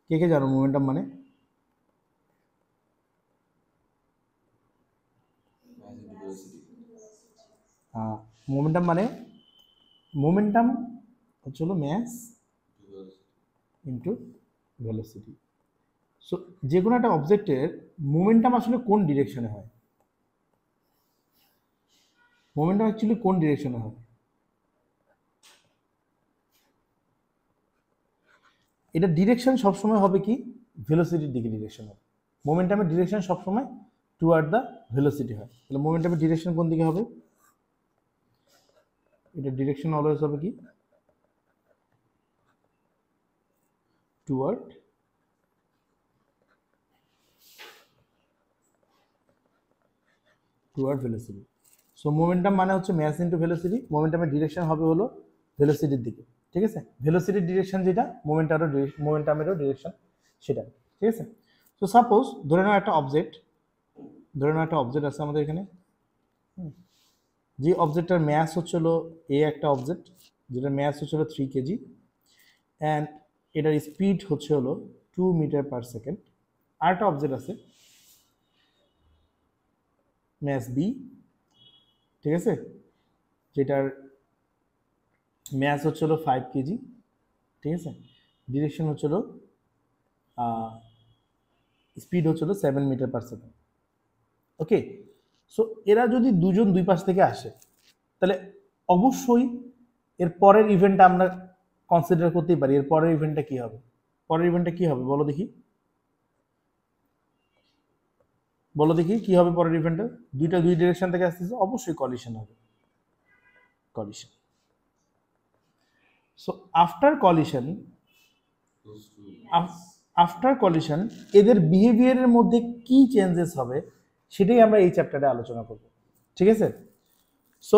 কে জানো মোমেন্টাম মানে? মোমেন্টাম মানে মোমেন্টাম হচ্ছে হলো ম্যাস ইন্টু ভেলোসিটি। সো যে কোনো একটা অবজেক্টের মোমেন্টাম আসলে কোন ডিরেকশনে হয়? মোমেন্টাম অ্যাকচুয়ালি কোন ডিরেকশনে হয়? এটা ডিরেকশন সবসময় হবে কি ভেলোসিটির দিকে ডিরেকশন হবে। মোমেন্টামের ডিরেকশন সবসময় টুয়ার্ড দ্য ভেলোসিটি হয়। তাহলে মোমেন্টামের ডিরেকশন কোন দিকে হবে? এটা ডিরেকশন অলওয়েজ হবে কি টুয়ার্ড ভেলোসিটি। সো মোমেন্টাম মানে হচ্ছে ম্যাস ইন্টু ভেলোসিটি। মোমেন্টামের ডিরেকশন হবে হলো ভেলোসিটির দিকে, ঠিক আছে? ভেলোসিটির ডিরেকশন যেটা মোমেন্টামেরও ডিরেকশন সেটা, ঠিক আছে? সো সাপোজ ধরে নাও একটা অবজেক্ট আছে আমাদের এখানে, যে অবজেক্টটার ম্যাস হচ্ছিল একটা অবজেক্ট যেটার ম্যাস হচ্ছিল 3 কেজি অ্যান্ড এটার স্পিড হচ্ছে হলো 2 মিটার পার সেকেন্ড। আর একটা অবজেক্ট আছে ম্যাস বি, ঠিক আছে, যেটার ম্যাস হচ্ছে হলো 5 কেজি, ঠিক আছে, ডিরেকশন হচ্ছিল স্পিড হচ্ছিল 7 মিটার পার সেকেন্ড। ওকে, সো এরা যদি দুজন দুই পাশ থেকে আসে তাহলে অবশ্যই এর পরের ইভেন্টটা আমরা কনসিডার করতেই পারি। এর পরের ইভেন্টটা কি হবে? পরের ইভেন্টটা কি হবে বলো দেখি, কি হবে পরের ইভেন্টটা? দুই ডিরেকশন থেকে আসতেছে, অবশ্যই কলিশন হবে, কলিশন। সো আফটার কলিশন এদের বিহেভিয়ারের মধ্যে কি চেঞ্জেস হবে সেটাই আমরা এই চ্যাপ্টারে আলোচনা করব, ঠিক আছে? সো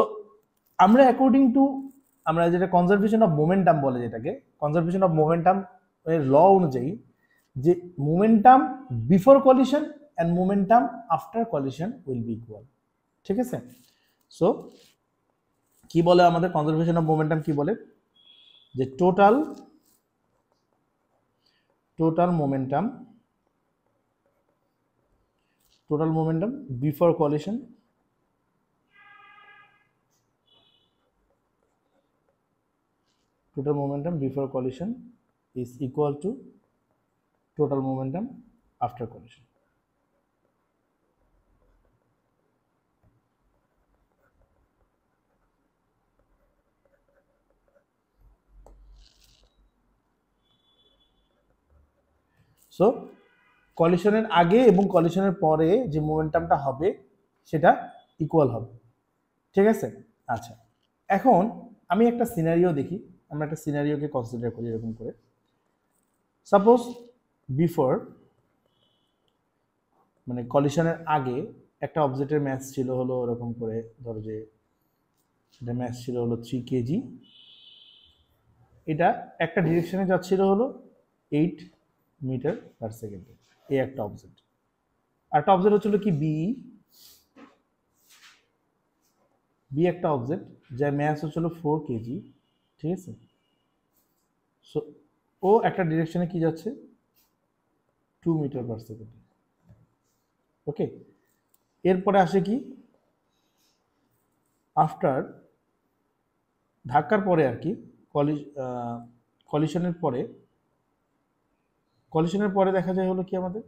আমরা অ্যাকর্ডিং টু আমরা যেটা কনজারভেশন অফ মোমেন্টাম বলে, যেটাকে কনজারভেশন অফ মোমেন্টাম এর ল অনুযায়ী, যে momentum before collision and momentum after collision will be equal, ঠিক আছে? সো কি বলে আমাদের কনজারভেশন অফ মোমেন্টাম, কি বলে যে total momentum before collision is equal to total momentum after collision. So কলিশনের আগে এবং কলিশনের পরে যে মোমেন্টামটা হবে সেটা ইকুয়াল হবে, ঠিক আছে? আচ্ছা, এখন আমি একটা সিনারিও দেখি, আমরা একটা সিনারিওকে কনসিডার করি এরকম করে। সাপোজ বিফোর মানে কলিশনের আগে একটা অবজেক্টের ম্যাস ছিল হলো এরকম করে, ধরো যে এটা ম্যাস ছিল হলো 3 কেজি, এটা একটা ডিরেকশনে যাচ্ছিল হলো 8 মিটার পার সেকেন্ডে, এই একটা অবজেক্ট। আরেকটা অবজেক্ট হচ্ছিল কি বি একটা অবজেক্ট যার ম্যাস হচ্ছিল 4 কেজি, ঠিক আছে? সো ও একটা ডিরেকশনে কি যাচ্ছে 2 মিটার পার সেকেন্ড। ওকে, এরপরে আসে কি আফটার ধাক্কার পরে আর কি কলিশনের পরে দেখা যায় হলো কি আমাদের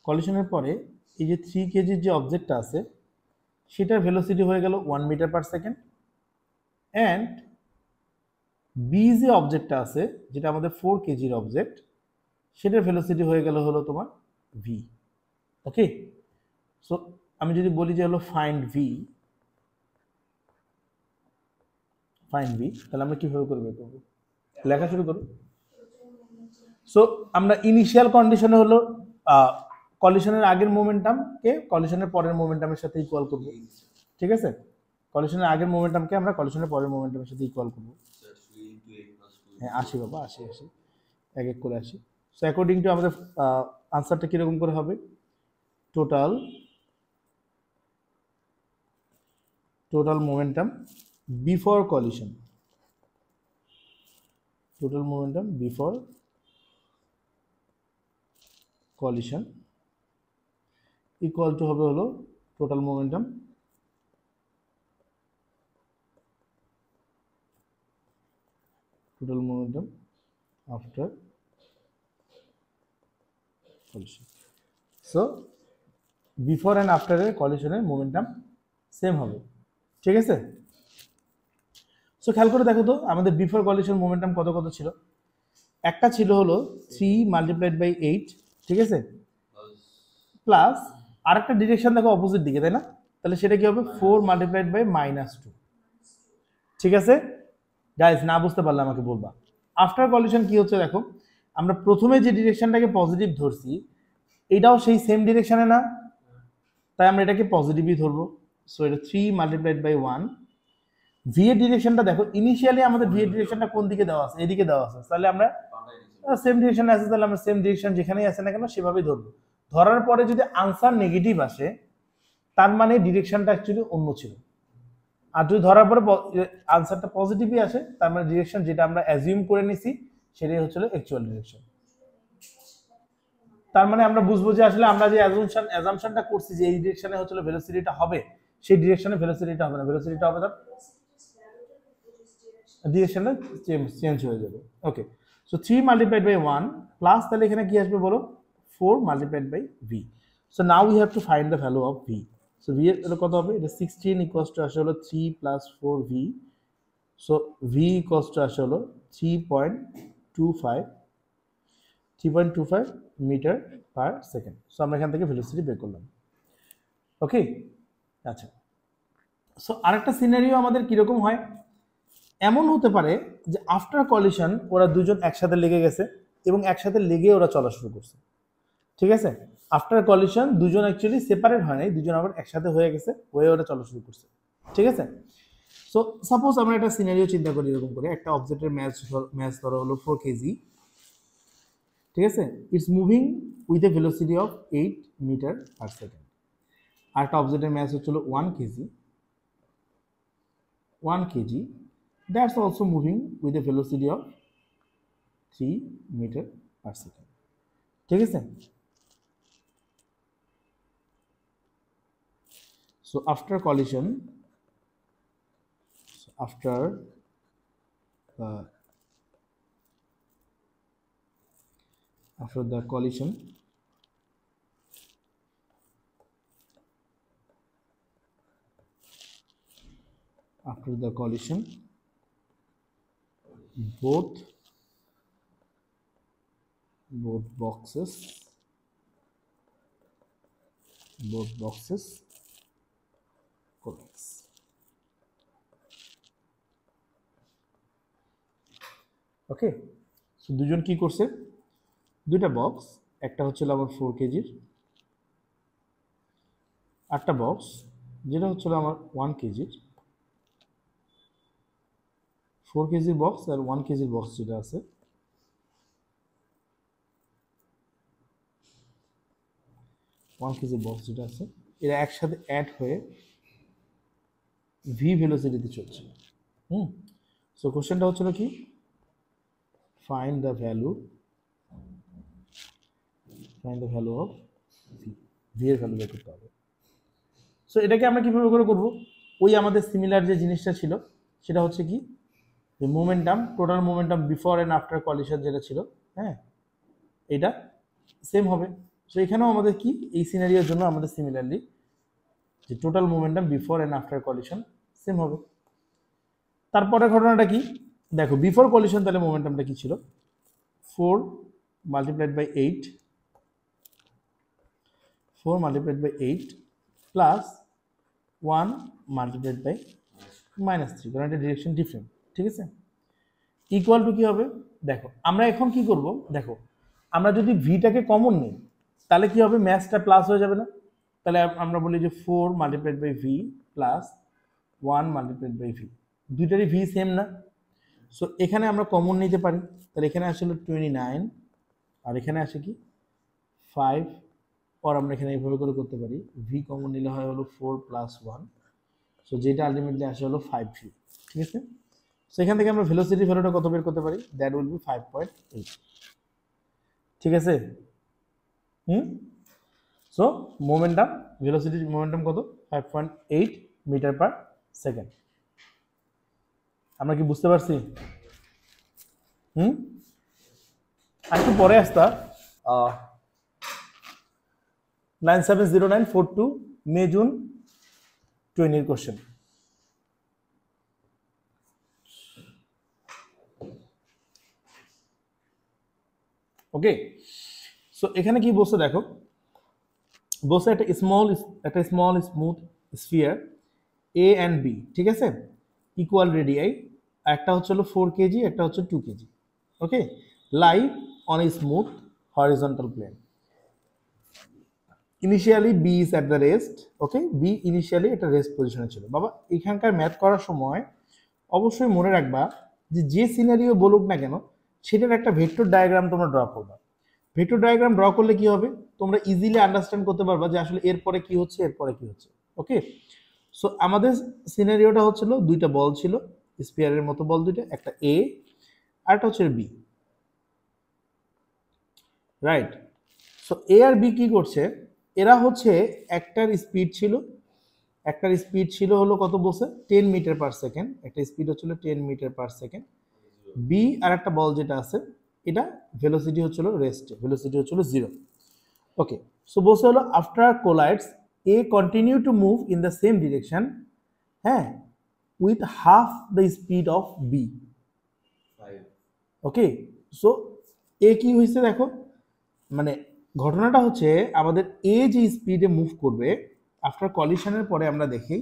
কলিশনের পরে এই যে 3 কেজির যে অবজেক্টটা আছে সেটার ভেলোসিটি হয়ে গেল 1 metre per second and B যে অবজেক্টটা আছে যেটা আমাদের 4 কেজির অবজেক্ট সেটার ভেলোসিটি হয়ে গেল হলো তোমার ভি। ওকে, সো আমি যদি বলি যে হলো ফাইন্ড ভি, তাহলে আমরা কিভাবে করবো? লেখা শুরু করো। সো আমরা ইনিশিয়াল কন্ডিশনে হলো কলিশনের আগের মোমেন্টামকে কলিশনের পরের মোমেন্টামের সাথে ইকুয়াল করব, ঠিক আছে? কলিশনের আগের মোমেন্টামকে আমরা কলিশনের পরের মোমেন্টামের সাথে ইকুয়াল করব। হ্যাঁ, আসি বাবা, আসি এক এক করে আসি। সো অ্যাকর্ডিং টু আমাদের আনসারটা কীরকম করে হবে? Total momentum before collision total momentum before collision equal to হবে হলো total momentum after collision. So before and আফটারের কলিশনের মোমেন্টাম সেম হবে, ঠিক আছে। সো খেয়াল করে দেখো তো আমাদের বিফোর কলিশন মোমেন্টাম কত কত ছিল। একটা ছিল হলো 3 মাল্টিপ্লাইড বাই 8, ঠিক আছে, প্লাস আরেকটা ডিরেকশন দেখো অপোজিট দিকে, তাই না? তাহলে সেটা কি হবে 4 মাল্টিপ্লাইড বাই -2, ঠিক আছে। গাইস না বুঝতে পারলে আমাকে বলবা। আফটার কলিশন কি হচ্ছে দেখো, আমরা প্রথমে যে ডিরেকশনটাকে পজিটিভ ধরছি এটাও সেই সেম ডিরেকশনে না, তাই আমরা এটাকে পজিটিভই ধরবো। সো এটা 3 মাল্টিপ্লাইড বাই 1। ভি এর ডিরেকশনটা দেখো, ইনিশিয়ালি আমাদের ভি এর ডিরেকশনটা কোন দিকে দেওয়া আছে, এদিকে দেওয়া আছে, তাহলে আমরা সেম ডিরেকশনে আছে, তাহলে আমরা সেম ডিরেকশন যেখানেই আছে না কেন সেভাবেই ধরবো। ধরার পরে যদি আনসার নেগেটিভ আসে তার মানে ডিরেকশনটা অ্যাকচুয়ালি অন্য ছিল, আর যদি ধরার পরে আনসারটা পজিটিভই আসে তার মানে ডিরেকশন যেটা আমরা অ্যাজিউম করে নিছি সেটাই হচ্ছিল অ্যাকচুয়াল ডিরেকশন। তার মানে আমরা বুঝবো যে আসলে আমরা যে অ্যাজাম্পশনটা করছি যে এই ডিরেকশনে হচ্ছিল ভেলোসিটিটা হবে, সেই ডিরেকশনে ভেলোসিটিটা হবে না, ভেলোসিটিটা হবে তার ডিরেকশনটা চেঞ্জ হয়ে যাবে। Okay, so 3 multiplied by 1 plus তাহলে এখানে কি আসবে বলো 4 multiplied by V. So now we have to find the value of V. So V এর কত হবে, এটা 16 ইকুয়ালস টু আসে হলো 3 plus 4 V. So V equals to আসে হলো 3.25 মিটার পার সেকেন্ড। সো আমরা এখান থেকে ভেলোসিটি বের করলাম। ওকে, আচ্ছা। সো আরেকটা সিনারিও আমাদের কিরকম হয়, এমন হতে পারে যে আফটার কলিশন ওরা দুজন একসাথে লেগে গেছে এবং একসাথে লেগে ওরা চলা শুরু করছে, ঠিক আছে। আফটার কলিশন দুজন অ্যাকচুয়ালি সেপারেট হয় নাই, দুজন আবার একসাথে হয়ে গেছে, হয়ে ওরা চলা শুরু করছে, ঠিক আছে। সো সাপোজ আমরা একটা সিনারিও চিন্তা করি এরকম করে, একটা অবজেক্টের ম্যাস ধরো হলো 4 কেজি, ঠিক আছে, it's moving with a velocity of 8 metre per second. আর একটা অবজেক্টের ম্যাস হচ্ছিল 1 KG, that's also moving with a velocity of 3 meter per second, ঠিক আছে। So after collision, after the collision, both boxes collapse. Okay, so দুজন কি করছে, দুইটা বক্স, একটা হচ্ছিল আমার 4 কেজির, আরেকটা বক্স যেটা হচ্ছিল আমার 1 কেজির। 4 কেজির বক্স আর 1 কেজির বক্স যেটা আছে, 1 কেজির বক্স যেটা আছে, এরা একসাথে অ্যাড হয়ে ভি ভেলোসিটিতে চলছে। সো কোশ্চেনটা হচ্ছিল কি, find the value of V, V এর ভ্যালু বের করতে হবে। সো এটাকে আমরা কিভাবে করে করবো, ওই আমাদের সিমিলার যে জিনিসটা ছিল সেটা হচ্ছে কি, যে momentum, total momentum before and after collision যেটা ছিল, হ্যাঁ, এটা সেম হবে। সো এখানেও আমাদের কি, এই সিনারিওর জন্য আমাদের সিমিলারলি যে total momentum before and after collision same হবে। তারপরের ঘটনাটা কি দেখো, বিফোর কলিশন তাহলে মোমেন্টামটা কি ছিল, 4 multiplied by 8 plus 1 multiplied by -3, কারণ এটা ডিরেকশন ডিফারেন্ট, ঠিক আছে। ইকুয়াল টু কি হবে, দেখো আমরা এখন কি করব, দেখো আমরা যদি ভিটাকে কমন নিই তাহলে কি হবে, ম্যাথটা প্লাস হয়ে যাবে না, তাহলে আমরা বলি যে 4 multiplied by v plus 1 multiplied by v, দুইটারই ভি সেম না। সো এখানে আমরা কমন নিতে পারি, তাহলে এখানে আসলে 29 আর এখানে আসে কি 5, আর আমরা এখানে এইভাবে করে করতে পারি, ভি কমন নিলে হয় হলো 4 প্লাস 1, সো যেটা আলটিমেটলি আসে হলো 5 ভি, ঠিক আছে। সো এখান থেকে আমরা ভেলোসিটি ভ্যালুটা কত বের করতে পারি, দ্যাট উইল বি 5.8। ঠিক আছে, সো মোমেন্টাম, ভেলোসিটি মোমেন্টাম কত, 5.8 মিটার পার সেকেন্ড। আমরা কি বুঝতে পারছি? আর একটু পরে আসতা 970942 May June 20 question. Okay, so এখানে কি বলছে দেখো, বলছে একটা small smooth sphere A and B, ঠিক আছে, ইকুয়াল রেডিয়াই, একটা হচ্ছে হলো 4 কেজি, একটা হচ্ছে 2 KG. Okay, lie on a smooth horizontal plane. Initially B is at the rest. Okay, B initially একটা রেস্ট পজিশনে ছিল। বাবা এখানকার ম্যাথ করার সময় অবশ্যই মনে রাখবা যে সিনারিও বলুক না কেন সেটার একটা ভেক্টর ডায়াগ্রাম তোমরা ড্র করবা। ভেক্টর ডায়াগ্রাম ড্র করলে কি হবে, তোমরা ইজিলি আন্ডারস্ট্যান্ড করতে পারবা যে আসলে এরপরে কি হচ্ছে, এরপরে কি হচ্ছে। ওকে, সো আমাদের সিনারিওটা হচ্ছিল দুইটা বল ছিল, স্পিয়ারের মতো বল দুইটা, একটা এ আর একটা হচ্ছে বি, রাইট। সো এ আর বি কি করছে, এরা হচ্ছে একটার স্পিড ছিল হলো কত বলছে, 10 মিটার পার সেকেন্ড, একটা স্পিড হচ্ছিল 10 মিটার পার সেকেন্ড। বি আর একটা বল যেটা আছে এটা ভেলোসিটি হচ্ছিল রেস্টে, ভেলোসিটি হচ্ছিল 0। ওকে, সো বলছে হলো after collides a continue to move in the same direction, হ্যাঁ, with half the speed of b. Okay, so a কি হয়েছে দেখো, মানে ঘটনাটা হচ্ছে আমাদের এ যে স্পিডে মুভ করবে আফটার কলিশনের পরে, আমরা দেখি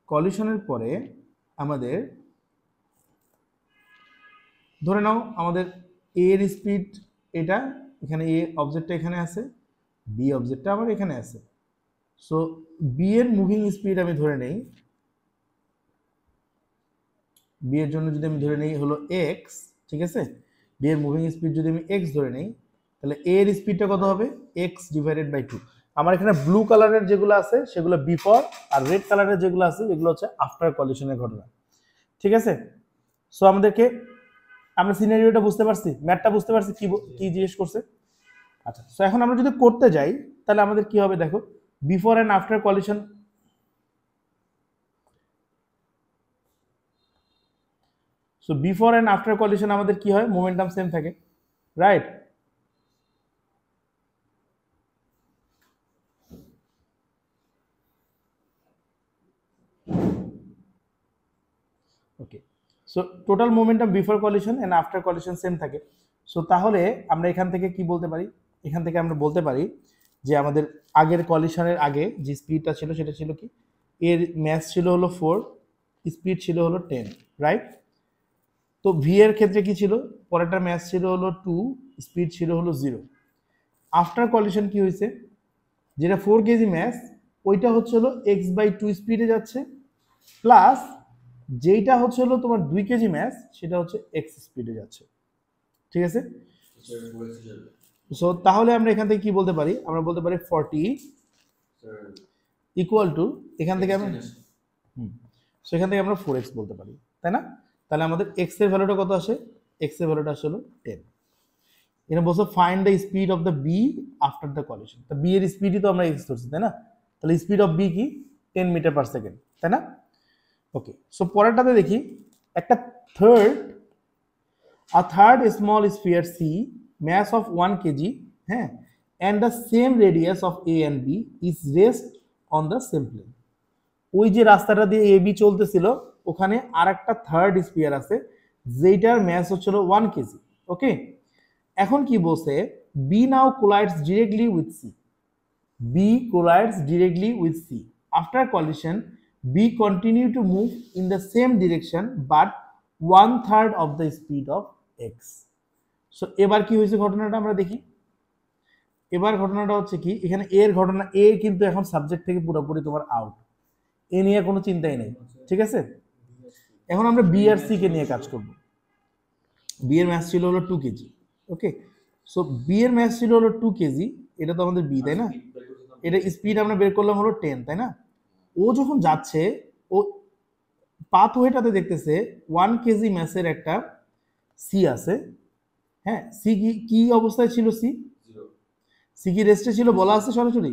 কলিশনের পরে আমাদের ধরে নাও আমাদের এ এর স্পিড এটা, এখানে এ অবজেক্টটা এখানে আছে, বি অবজেক্টটা আবার এখানে আছে। সো বি এর মুভিং স্পিড আমি ধরে নেই, বি এর জন্য যদি আমি ধরে নেই হলো এক্স, ঠিক আছে, বি এর মুভিং স্পিড যদি আমি এক্স ধরে নেই, তাহলে এ এর স্পিডটা কত হবে, এক্স ডিভাইডেড বাই 2। আমার এখানে ব্লু কালারের যেগুলো আছে সেগুলো বিফোর, আর রেড কালারের যেগুলো আছে এগুলো হচ্ছে আফটার কলিশনের ঘটনা। ঠিক আছে, সো আমাদেরকে, আমরা সিনারিওটা বুঝতে পারছি, ম্যাথটা বুঝতে পারছি কি কি জিজ্ঞেস করছে। আচ্ছা, সো এখন আমরা যদি করতে যাই তাহলে আমাদের কি হবে দেখো, before and after collision, so before and after collision আমাদের কি হয়, মোমেন্টাম সেম থাকে, right. Okay, so total momentum before collision and after collision same থাকে। সো তাহলে আমরা এখান থেকে কি বলতে পারি, এখান থেকে আমরা বলতে পারি যে আমাদের আগের কলিশনের আগে যে স্পিডটা ছিল সেটা ছিল কি, এর ম্যাস ছিল হলো 4, স্পিড ছিল হলো 10, রাইট। তো ভি এর ক্ষেত্রে কি ছিল, পরেরটার ম্যাস ছিল হলো 2, স্পিড ছিল হলো 0। আফটার কলিশন কি হয়েছে, যেটা 4 কেজি ম্যাস ওইটা হচ্ছে হলো x/2 স্পিডে যাচ্ছে, প্লাস যেইটা হচ্ছে হলো তোমার 2 কেজি ম্যাস সেটা হচ্ছে x স্পিডে যাচ্ছে। ঠিক আছে, সো তাহলে আমরা এখান থেকে কি বলতে পারি, আমরা বলতে পারি 40 ইকুয়াল টু, এখান থেকে আমরা সেখান থেকে আমরা 4x বলতে পারি, তাই না। তাহলে আমাদের x এর ভ্যালুটা কত আসে, x এর ভ্যালুটা আসলে 10। এখানে বলছো find the speed of the B after the collision, তো বি এর স্পিডই তো আমরা x ধরছি, তাই না। তাহলে স্পিড অফ বি কি, 10 মিটার পার সেকেন্ড, তাই না। ওকে, সো পরেরটাতে দেখি, একটা third small sphere C, mass of 1 kg, হ্যাঁ, and the same radius of A and B is rest on the same plane. ওই যে রাস্তাটা দিয়ে এ বি চলতেছিল ওখানে আর একটা থার্ড স্ফিয়ার আছে যেটার ম্যাস হচ্ছিল 1 কেজি। ওকে, এখন কি বলছে, B now collides directly with C, B collides directly with C, after collision B continue to move in the same direction but 1/3 of the speed of X. So এবার কি হয়েছে ঘটনাটা আমরা দেখি। এবার ঘটনাটা হচ্ছে কি, এখানে এর ঘটনা, এ কিন্তু এখন সাবজেক্ট থেকে পুরোপুরি তোমার আউট, এ নিয়ে কোনো চিন্তাই নেই। ঠিক আছে, এখন আমরা বি আর সি কে নিয়ে কাজ করব। বি এর ম্যাস ছিল হলো 2 কেজি। ওকে, সো বি এর ম্যাস ছিল হলো 2 কেজি, এটা তো আমাদের বি, তাই না। এটা স্পিড আমরা বের করলাম হলো 10, তাই না। ও যখন যাচ্ছে, ও পাথওয়েটাতে দেখতেছে 1 কেজি ম্যাসের একটা সি আছে, হ্যাঁ, সি কি অবস্থায় ছিল? সি কি রেস্টে ছিল বলা আছে সরাসরি?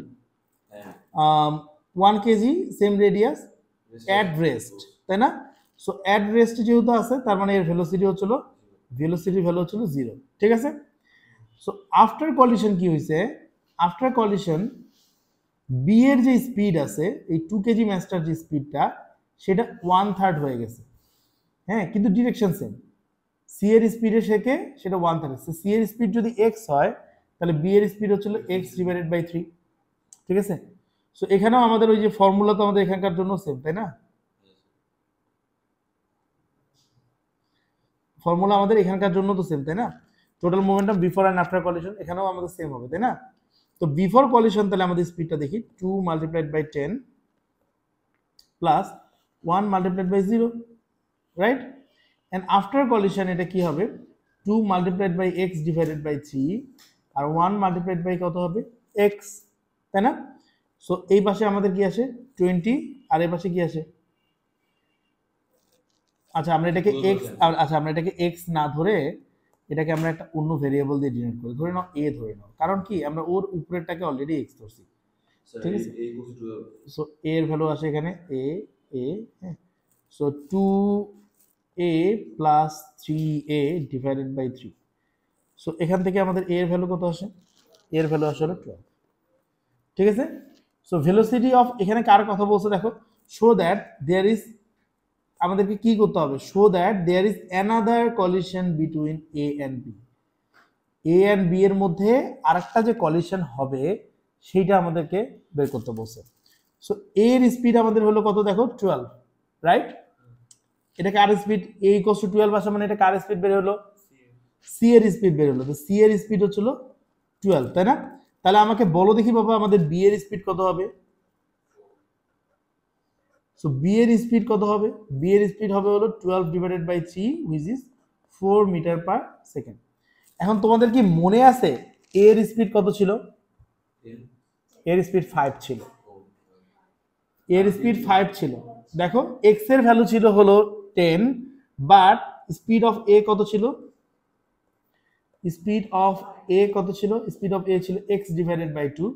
1 KG same radius at rest, তাই না? সো অ্যাট রেস্ট যেহেতু আছে তার মানে এর ভেলোসিটি হচ্ছিল, ভেলোসিটি ভ্যালু হচ্ছিল 0, ঠিক আছে? সো আফটার কলিশন কি হয়েছে? আফটার কলিশন বি এর যে স্পিড আছে, এই 2 কেজি ম্যাসটার যে স্পিডটা, সেটা 1/3 হয়ে গেছে, হ্যাঁ, কিন্তু ডিরেকশন সেম। সি এর স্পিডের থেকে সেটা 1/3। সি এর স্পিড যদি এক্স হয় তাহলে বি এর স্পিড হচ্ছিল x/3, ঠিক আছে? সো এখানেও আমাদের ওই যে ফর্মুলা তো আমাদের এখানকার জন্য সেম, তাই না? ফর্মুলা আমাদের এখানকার জন্য তো সেম, তাই না? Total momentum before and after collision এখানেও আমাদের সেম হবে, তাই না? তো বিফোর কলিশন তাহলে আমাদের স্পিডটা দেখি 2 × 10 plus 1 × 0, right? And after collision এটা কি হবে? 2 × x/3 আর 1 × কত হবে? x, তাই না? সো এই পাশে আমাদের কি আসে? 20, আর এই পাশে কি আসে? আচ্ছা আমরা এটাকে x না ধরে এটাকে আমরা একটা অন্য ভেরিয়েবল দিয়ে ডিনোট করি, ধরে নাও a ধরে নাও, কারণ কি আমরা ওর উপরেরটাকে অলরেডি x ধরছি, ঠিক আছে? সো a এর ভ্যালু আসে এখানে a, হ্যাঁ, সো 2a + 3a/3। সো এখান থেকে আমাদের a এর ভ্যালু কত আসে? a এর ভ্যালু আসলে 12, ঠিক আছে? সো ভেলোসিটি অফ, এখানে কার কথা বলছে দেখো, শো দ্যাট দেয়ার ইজ, আমাদেরকে কি করতে হবে? Show that there is another collision between A and B. A and B এর মধ্যে আরেকটা যে কলিশন হবে সেইটা আমাদেরকে বের করতে বলছে। সো এর স্পিড আমাদের হলো কত দেখো? 12, রাইট? এটা কার স্পিড? a = 12 আসে, মানে এটা কার স্পিড বের হলো? সি এর স্পিড বের হলো। তো সি এর স্পিড হচ্ছিল 12, তাই না? তাহলে আমাকে বলো দেখি বাবা, আমাদের বি এর স্পিড কত হবে? সো বি এর স্পিড কত হবে? বি এর স্পিড হবে হলো 12/3, which is 4 m/s। এখন তোমাদের কি মনে আছে এর স্পিড কত ছিল? এর স্পিড 5 ছিল, এর স্পিড 5 ছিল। দেখো এক্স এর ভ্যালু ছিল হলো 10, বাট স্পিড অফ এ কত ছিল? স্পিড অফ এ কত ছিল? স্পিড অফ এ ছিল x/2,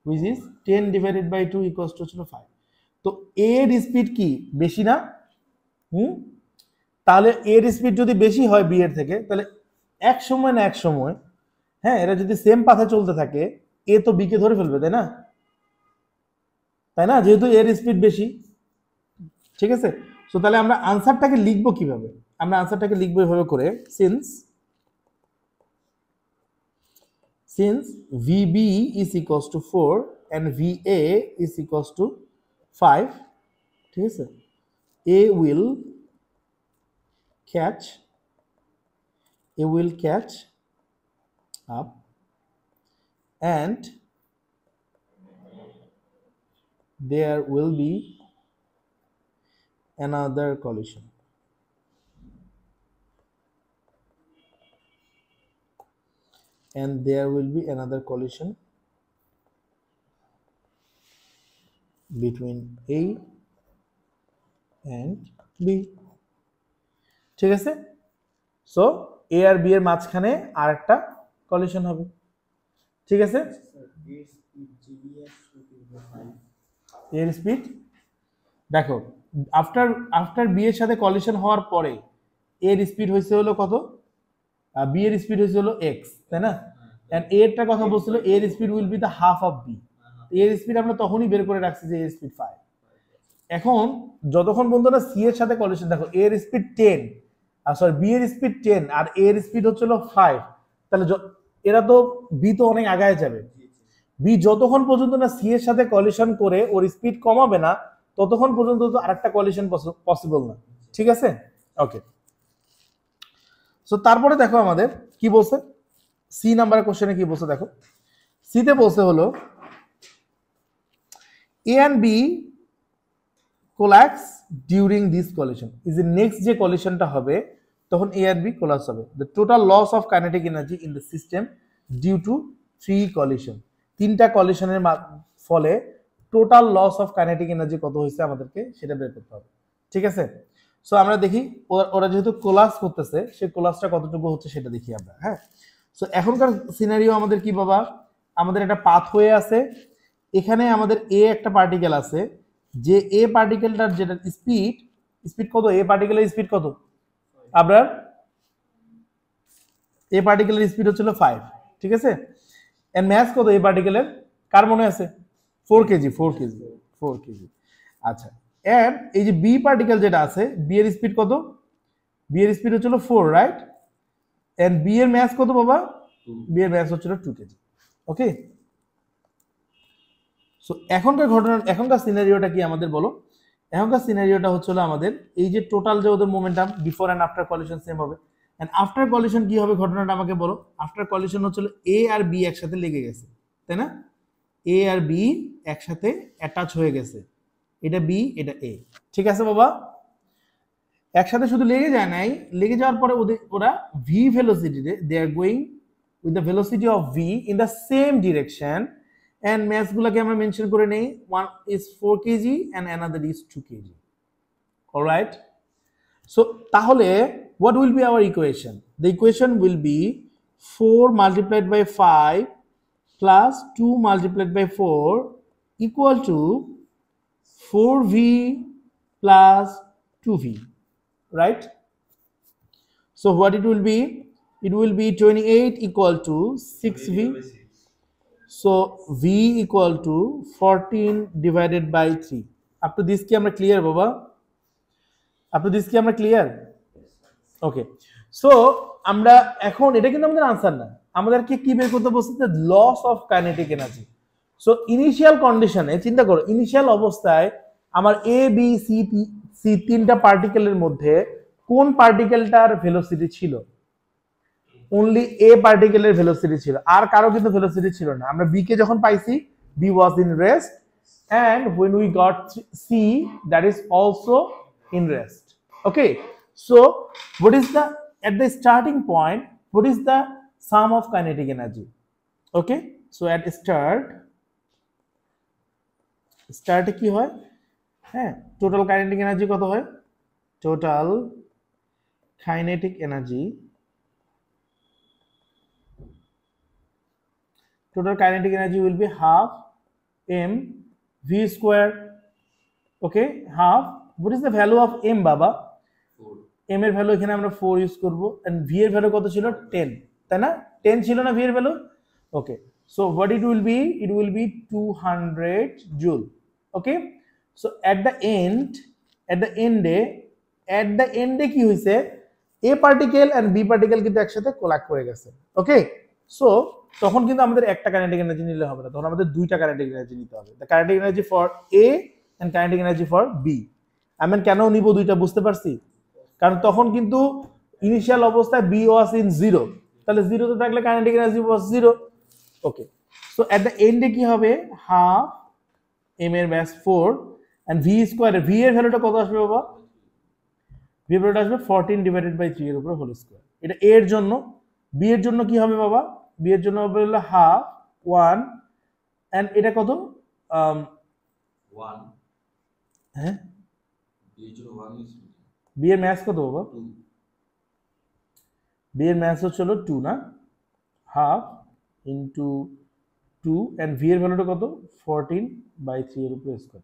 which is 10/2 = 5। তো এর স্পিড কি বেশি না? তাহলে এর স্পিড যদি বেশি হয় বি এর থেকে, তাহলে এক সময় না এক সময়, হ্যাঁ, এরা যদি সেম পাথে চলতে থাকে এ তো বি কে ধরে ফেলবে, তাই না? তাই না, যেহেতু এর স্পিড বেশি, ঠিক আছে? সো তাহলে আমরা আনসারটাকে লিখবো কিভাবে? আমরা আনসারটাকে লিখবো এভাবে করে, since VB is equals to 4 and VA is equals to 5, ঠিক আছে, A will catch up and there will be another collision. And there will be another collision between A and B, ঠিক আছে? সো এ আর B এর মাঝখানে আর একটা collision হবে, ঠিক আছে? এর স্পিড দেখো, আফটার বি এর সাথে কলিশন হওয়ার পরে এর স্পিড হয়েছে হলো কত? বি এর স্পিড হয়েছে হলো এক্স, তাই না? এন্ড এরটা কথা বলছিল এর speed will be the half of B. এর স্পিড আমরা তখনই বের করে রাখছি যে এর স্পিড 5। এখন যতক্ষণ পর্যন্ত না সি এর সাথে কলিশন, দেখো এর স্পিড 10 আর সরি বি এর স্পিড 10 আর এর স্পিড হচ্ছিল 5, তাহলে এরা তো বি তো অনেক আগায় যাবে। বি যতক্ষণ পর্যন্ত না সি এর সাথে কলিশন করে ওর স্পিড কমাবে না ততক্ষণ পর্যন্ত তো আরেকটা কলিশন পসিবল না, ঠিক আছে? ওকে, সো তারপরে দেখো আমাদের কি বলছে, সি নাম্বারের কোশ্চেনে কি বলছে দেখো। সিতে বলছে হলো a and b collapse during this collision, is the next যে কলিশনটা হবে তখন এ আর বি কোলাপস হবে। The total loss of kinetic energy in the system due to 3 collision, 3টা কলিশনের ফলে total loss of kinetic energy কত হয়েছে আমাদেরকে সেটা বের করতে হবে, ঠিক আছে? সো আমরা দেখি ওরা যেহেতু কোলাস করতেছে সেই কোলাসটা কতটুকু হচ্ছে সেটা দেখি আমরা। হ্যাঁ, সো এখনকার সিনারিও আমাদের কি বাবা, আমাদের একটা পাথওয়ে আছে, এখানে আমাদের এ একটা পার্টিকেল আছে, যে এ পার্টিকেলটার যেটা স্পিড, স্পিড কত, এ পার্টিকেলের স্পিড কত আপনার, এ পার্টিকেলের স্পিড হচ্ছিল 5, ঠিক আছে, এর ম্যাস কত এ পার্টিকেলের, কার মনে আছে, 4 কেজি, 4 কেজি, 4 কেজি। আচ্ছা, এর এই যে বি পার্টিকেল যেটা আছে, বি এর স্পিড কত, বি এর স্পিড হচ্ছিল 4, রাইট, এন্ড বি এর ম্যাস কত বাবা, বি এর ম্যাস হচ্ছিল 2 কেজি। ওকে, সো এখনকার ঘটনা, এখনকার সিনারিওটা কি আমাদের বলো, এখনকার সিনারিওটা হচ্ছিল আমাদের এই যে টোটাল যে ওদের momentum before and after collision same হবে, এন্ড আফটার কলিশন কি হবে ঘটনাটা আমাকে বলো। আফটার কলিশন হচ্ছিল এ আর বি একসাথে লেগে গেছে, তাই না, এ আর বি একসাথে অ্যাটাচ হয়ে গেছে, এটা বি এটা এ, ঠিক আছে বাবা, একসাথে শুধু লেগে যায় নাই, লেগে যাওয়ার পরে ওরা ভি ভেলোসিটিতে they are going with the velocity of v in the same direction, and mass গুলাকে আমরা মেনশন করে নেই, one is 4 KG and another is 2 KG. Alright, so তাহলে what will be our equation? The equation will be 4 multiplied by 5 plus 2 multiplied by 4 equal to 4v plus 2v, right? So what it will be? It will be 28 equal to 6v. So v equal to 14 divided by 3. Up to this কি আমরা clear বাবা? Up to this কি আমরা clear? ওকে, so আমরা এখন এটা কিন্তু আমাদের আনসার না, আমাদেরকে কি বের করতে বলছে, loss of kinetic energy. So initial কন্ডিশনে চিন্তা করো, ইনিশিয়াল অবস্থায় আমার এ বি সি তিনটা পার্টিকেলের মধ্যে কোন পার্টিকেলটার ভেলোসিটি ছিল, অনলি এ পার্টিকেলের ভেলোসিটি ছিল, আর কারো কিন্তু ভেলোসিটি ছিল না। আমরা বি কে যখন পাইছি, B was in rest, and when we got C, that is also in rest. Okay, so what is the, at the starting point, what is the sum of kinetic energy? Okay, so at start কি হয়, হ্যাঁ, total kinetic energy কত হয়, total kinetic energy, total kinetic energy will be half m v square. Okay, half, what is the value of m baba, 4, m এর value এখানে আমরা 4 use করব, and v এর ভ্যালু কত ছিল, 10, তাই না, 10 ছিল না v এর value. Okay, so what it will be, it will be 200 joule. Okay, so at the end কি হইছে, a particle and b particle কিন্তু একসাথে কোলাপ করে গেছে। ওকে, সো তখন কিন্তু আমাদের একটা কাইনেটিক এনার্জি নিলে হবে না, তখন আমাদের দুইটা কাইনেটিক এনার্জি নিতে হবে, the kinetic energy for A and kinetic energy for B. আমি কেন নিব দুইটা বুঝতে পারছি, কারণ তখন কিন্তু ইনিশিয়াল অবস্থায় বি ওয়াজ ইন 0, তাহলে 0 তে থাকলে kinetic energy was 0। Okay, so at the এন্ডে কি হবে, হাফ এম এর ব্যাস 4 এন্ড ভি স্কয়ার, ভি এর ভ্যালুটা কত আসবে বাবা, ভি এর ভ্যালুটা আসবে 14 ডিভাইডেড বাই 3 এর উপর হোল স্কয়ার। এটা এ এর জন্য, বি এর জন্য কি হবে বাবা, বি এর জন্য হবে হলো হাফ 1 এন্ড এটা কত 1, হ্যাঁ বি এর জন্য 1 ইজ, বি এর ম্যাস কত বাবা, 2, বি এর ম্যাস হচ্ছে হলো 2 না, হাফ ইনটু 2 এন্ড ভি এর ভ্যালুটা কত 14 বাই 3 এর উপর স্কয়ার।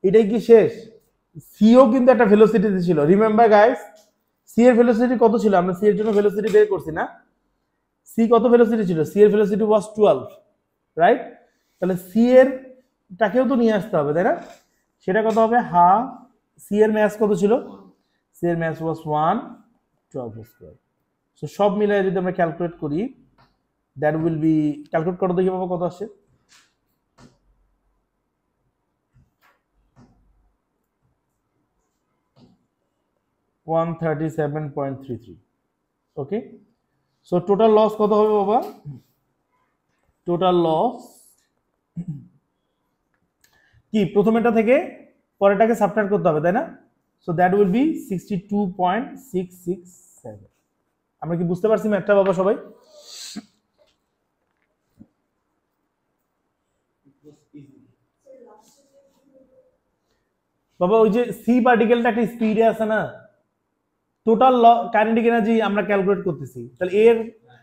এটাই কি শেষ, সিও কিন্তু একটা ভেলোসিটিতে ছিল, রিমেম্বার গাইস, সি এর ভেলোসিটি কত ছিল, আমরা সি এর জন্য ভেলোসিটি বের করছি না, সি কত ভেলোসিটি ছিল, সি এর ভেলোসিটি ওয়াজ 12, রাইট, তাহলে সি এর টাকেও তো নিয়ে আসতে হবে, তাই না, সেটা কত হবে, হাফ, সি এর ম্যাস কত ছিল, সি এর ম্যাস ওয়াজ 1, 12 স্কয়ার। সো সব মিলিয়ে যদি আমরা ক্যালকুলেট করি, দ্যাট উইল বি, ক্যালকুলেট করো দেখি বাবা কত আসে, $137.33। ওকে, সো টোটাল লস কত হবে বাবা, টোটাল লস কি, প্রথমেটা থেকে পরেরটাকে সাবট্রাক্ট করতে হবে, তাই না, সো দ্যাট উইল বি 62.667। আমরা কি বুঝতে পারছি ম্যাথটা বাবা সবাই? বাবা ওই যে সি পার্টিকেলটা একটা স্পিডে আছে না, টোটাল কাইনেটিক এনার্জি আমরা ক্যালকুলেট করতেছি, তাহলে এর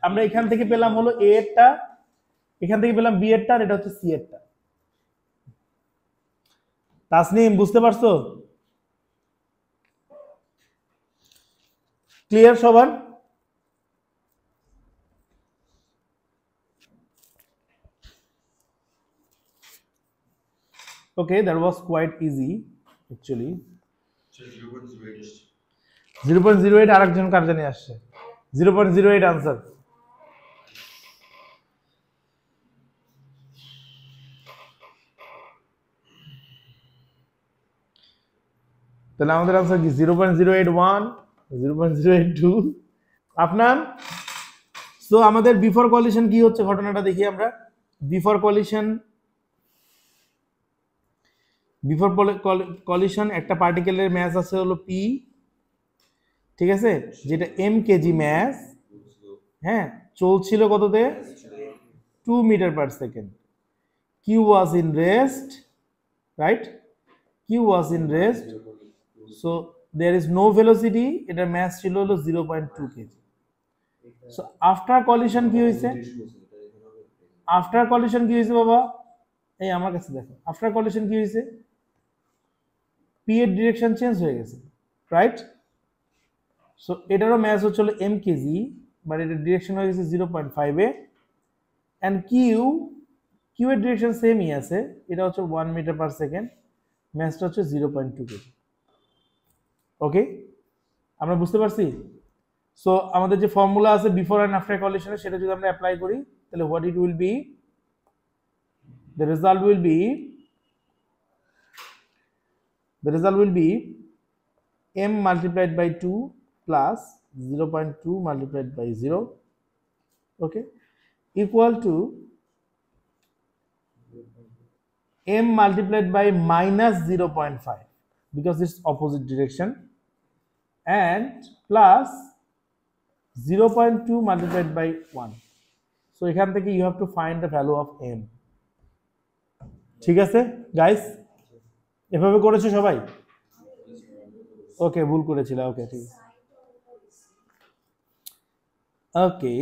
আমরা এখান থেকে পেলাম হলো এ এরটা, এখান থেকে পেলাম বি এরটা, আর এটা হচ্ছে সি এরটা। তাসনিম বুঝতে পারছো? ক্লিয়ার সবার? Okay, that was quite easy actually. 0.08 আরেকজন কার জানি আসছে, 0.08 আনসার। তাহলে আমাদের আনসার কি 0.081, 0.082? আপনার সো আমাদের বিফোর কলিশন কি হচ্ছে ঘটনাটা দেখি আমরা। বিফোর কলিশন একটা পার্টিকেলের ম্যাস আছে হলো পি, ঠিক আছে, যেটা এম কেজি ম্যাস, হ্যাঁ, চলছিল কততে? 2 metre per second. Q was in rest, right? Q was in rest, so there is no velocity, এটার ম্যাস ছিল হলো 0.2 কেজি। সো আফটার কলিশন কি হয়েছে? আফটার কলিশন কি হয়েছে বাবা? এই আমার কাছে দেখো, আফটার কলিশন কি হয়েছে? পি এর ডিরেকশন চেঞ্জ হয়ে গেছে, রাইট? সো এটারও ম্যাস হচ্ছিল এম কেজি, বাট এটার ডিরেকশন হয়ে গেছে 0.5 এ, অ্যান্ড কিউ এর ডিরেকশন সেমই আছে, এটা হচ্ছে 1 মিটার পার সেকেন্ড, ম্যাসটা হচ্ছে 0.2 কেজি। ওকে, আমরা বুঝতে পারছি? সো আমাদের যে ফর্মুলা আছে বিফোর অ্যান্ড আফটার কলিশনে, সেটা যদি আমরা অ্যাপ্লাই করি তাহলে what it will be, the result will be m multiplied by 2 plus 0.2 multiplied by 0, okay, equal to m multiplied by minus 0.5 because it's opposite direction, and plus 0.2 multiplied by 1. So এখান থেকে you have to find the value of m. ঠিক আছে guys, এভাবে করেছো সবাই? ওকে, ভুল করেছিল, ওকে ঠিক আছে। ওকে।